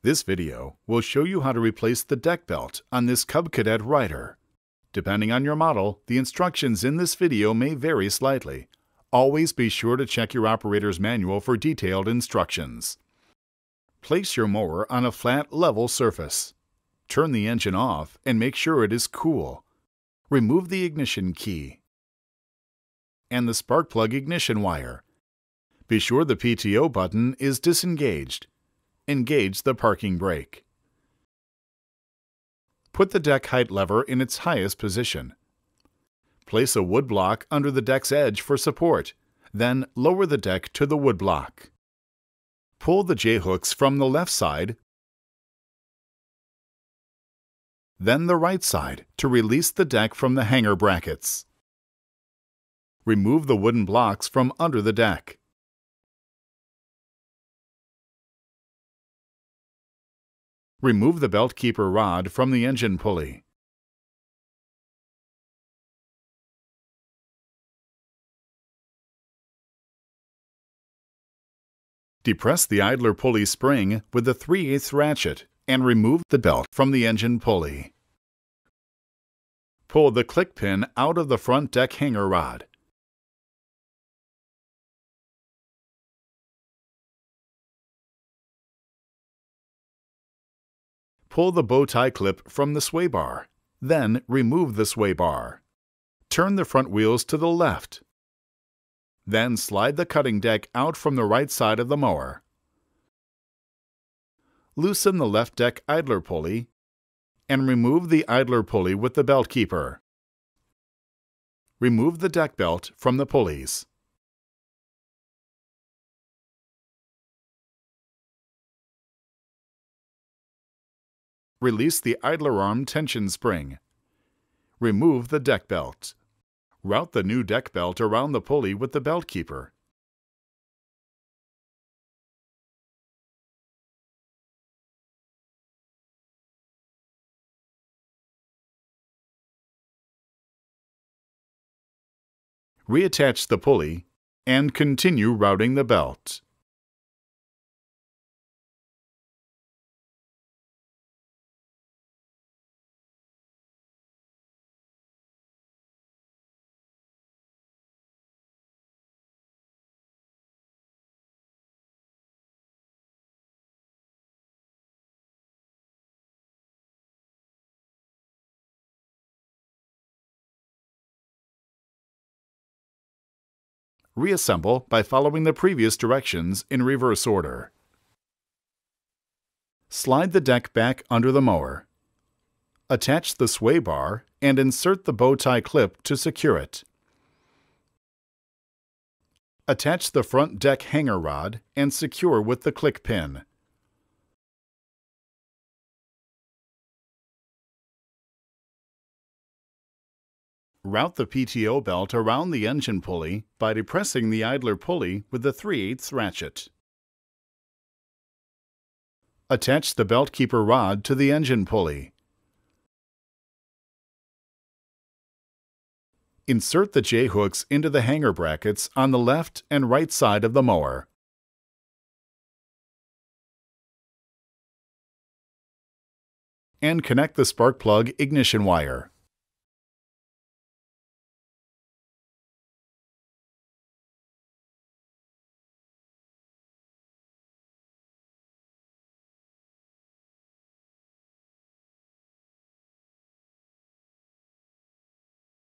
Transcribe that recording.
This video will show you how to replace the deck belt on this Cub Cadet rider. Depending on your model, the instructions in this video may vary slightly. Always be sure to check your operator's manual for detailed instructions. Place your mower on a flat, level surface. Turn the engine off and make sure it is cool. Remove the ignition key and the spark plug ignition wire. Be sure the PTO button is disengaged. Engage the parking brake. Put the deck height lever in its highest position. Place a wood block under the deck's edge for support, then lower the deck to the wood block. Pull the J-hooks from the left side, then the right side to release the deck from the hanger brackets. Remove the wooden blocks from under the deck. Remove the belt keeper rod from the engine pulley. Depress the idler pulley spring with the 3/8 ratchet and remove the belt from the engine pulley. Pull the click pin out of the front deck hanger rod. Pull the bow tie clip from the sway bar, then remove the sway bar. Turn the front wheels to the left. Then slide the cutting deck out from the right side of the mower. Loosen the left deck idler pulley and remove the idler pulley with the belt keeper. Remove the deck belt from the pulleys. Release the idler arm tension spring. Remove the deck belt. Route the new deck belt around the pulley with the belt keeper. Reattach the pulley and continue routing the belt. Reassemble by following the previous directions in reverse order. Slide the deck back under the mower. Attach the sway bar and insert the bow tie clip to secure it. Attach the front deck hanger rod and secure with the click pin. Route the PTO belt around the engine pulley by depressing the idler pulley with the 3/8 ratchet. Attach the belt keeper rod to the engine pulley. Insert the J-hooks into the hanger brackets on the left and right side of the mower. And connect the spark plug ignition wire.